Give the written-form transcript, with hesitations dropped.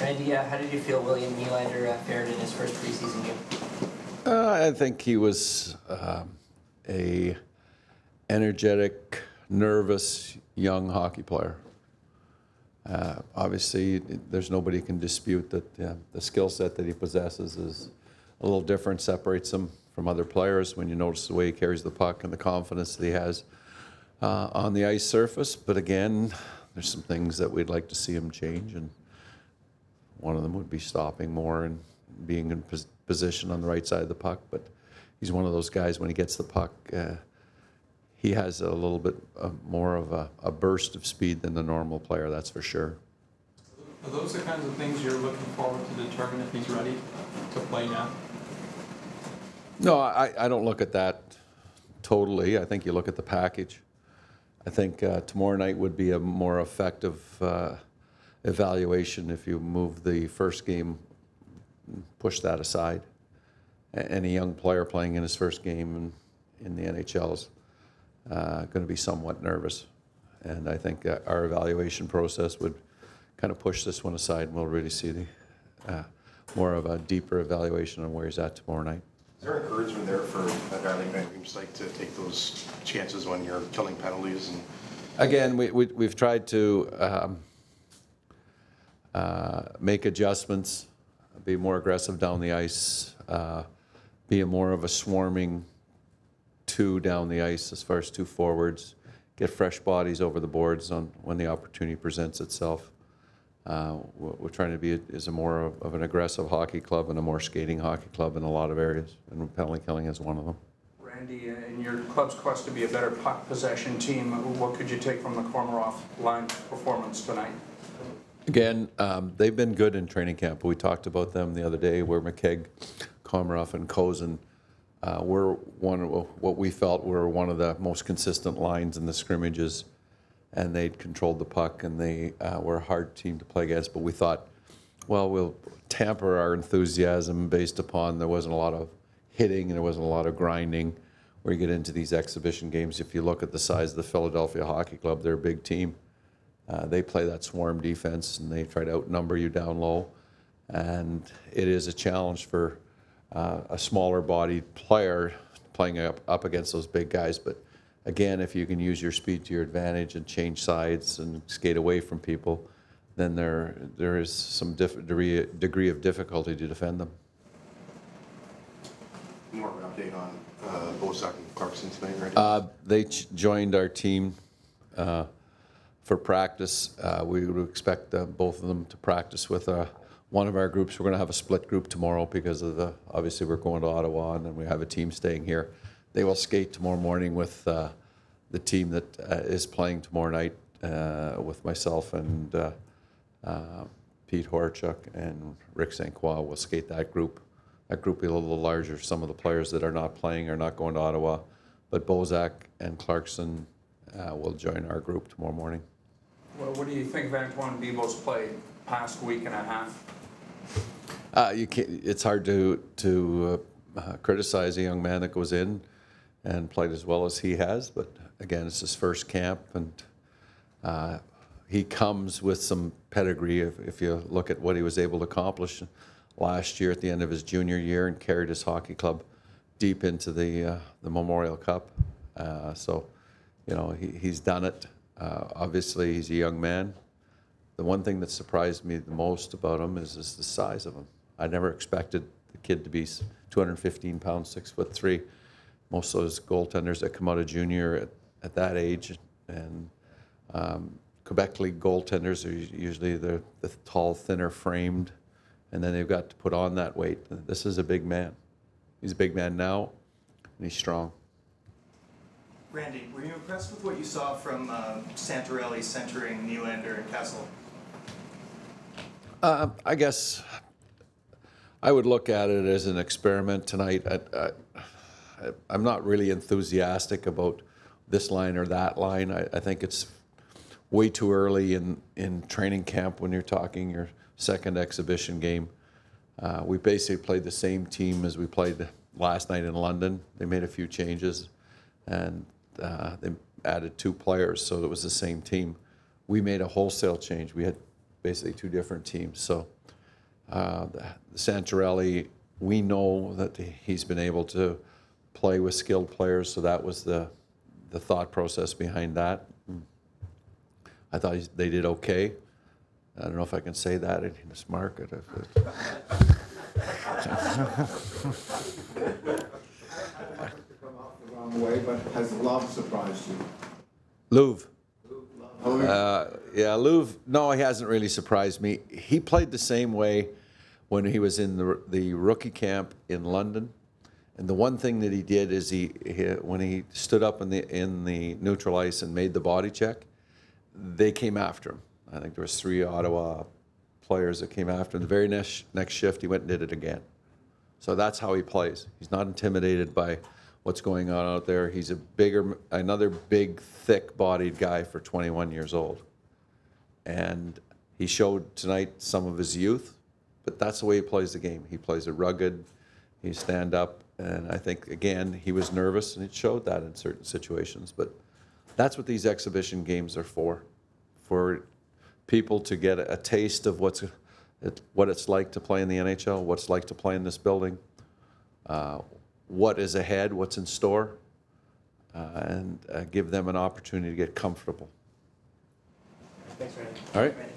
Randy, how did you feel William Nylander fared in his first preseason game? I think he was a energetic, nervous, young hockey player. Obviously, there's nobody can dispute that the skill set that he possesses is a little different, separates him from other players when you notice the way he carries the puck and the confidence that he has on the ice surface. But again, there's some things that we'd like to see him change, and one of them would be stopping more and being in position on the right side of the puck. But he's one of those guys, when he gets the puck, he has a little bit more of a burst of speed than the normal player, that's for sure. Are those the kinds of things you're looking forward to determine if he's ready to play now? No, I don't look at that totally. I think you look at the package. I think tomorrow night would be a more effective evaluation if you move the first game, push that aside. Any young player playing in his first game in the NHL is going to be somewhat nervous. And I think our evaluation process would kind of push this one aside, and we'll really see the more of a deeper evaluation on where he's at tomorrow night. Is there encouragement there for a guy like Van Riemsdyk to take those chances when you're killing penalties? And again, we've tried to make adjustments, be more aggressive down the ice, be more of a swarming two down the ice as far as two forwards, get fresh bodies over the boards when the opportunity presents itself. We're trying to be a more of an aggressive hockey club and a more skating hockey club in a lot of areas, and penalty killing is one of them. Randy, in your club's quest to be a better puck possession team, what could you take from the Komarov line performance tonight? Again, they've been good in training camp. We talked about them the other day, where McKegg, Komarov, and Kozin were one of what we felt were one of the most consistent lines in the scrimmages, and they'd controlled the puck, and they were a hard team to play against. But we thought, well, we'll tamper our enthusiasm based upon there wasn't a lot of hitting and there wasn't a lot of grinding. Where you get into these exhibition games, if you look at the size of the Philadelphia Hockey Club, they're a big team. They play that swarm defense, and they try to outnumber you down low. And it is a challenge for a smaller-bodied player playing up against those big guys. But again, if you can use your speed to your advantage and change sides and skate away from people, then there is some degree of difficulty to defend them. more of an update on Bozak and Clarkson tonight, right? They joined our team for practice. We would expect both of them to practice with one of our groups. We're going to have a split group tomorrow because of obviously we're going to Ottawa and then we have a team staying here. They will skate tomorrow morning with the team that is playing tomorrow night with myself and Pete Horchuk and Rick St. Croix will skate that group. That group will be a little larger. Some of the players that are not playing are not going to Ottawa, but Bozak and Clarkson will join our group tomorrow morning. Well, what do you think of Antoine Bibeau's play past week and a half? It's hard to criticize a young man that goes in and played as well as he has, but again, it's his first camp, and he comes with some pedigree. If you look at what he was able to accomplish last year at the end of his junior year and carried his hockey club deep into the Memorial Cup. So, you know, he's done it. Obviously, he's a young man. The one thing that surprised me the most about him is the size of him. I never expected the kid to be 215 pounds, 6'3". Most of those goaltenders that come out of junior at that age, and Quebec League goaltenders are usually the tall, thinner framed, and then they've got to put on that weight. This is a big man. He's a big man now, and he's strong. Randy, were you impressed with what you saw from Santorelli centering Nylander and Kessel? I guess I would look at it as an experiment tonight. I'm not really enthusiastic about this line or that line. I think it's way too early in training camp when you're talking your second exhibition game. We basically played the same team as we played last night in London. They made a few changes, and they added 2 players, so it was the same team. We made a wholesale change. We had basically two different teams. So the Santarelli, we know that he's been able to play with skilled players, so that was the thought process behind that. I thought they did okay. I don't know if I can say that in this market. Way, but has Love surprised you? Louvre. Oh, Yeah, Louvre, no, he hasn't really surprised me. He played the same way when he was in the rookie camp in London. And the one thing that he did is when he stood up in the neutral ice and made the body check, they came after him. I think there was 3 Ottawa players that came after him. The very next shift, he went and did it again. So that's how he plays. He's not intimidated by what's going on out there. He's another big, thick-bodied guy for 21 years old. And he showed tonight some of his youth, but that's the way he plays the game. He plays it rugged, he stand up, and I think, again, he was nervous, and it showed that in certain situations. But that's what these exhibition games are for people to get a taste of what it's like to play in the NHL, what it's like to play in this building, what is ahead, what's in store, and give them an opportunity to get comfortable. Thanks, Randy. All right. Randy.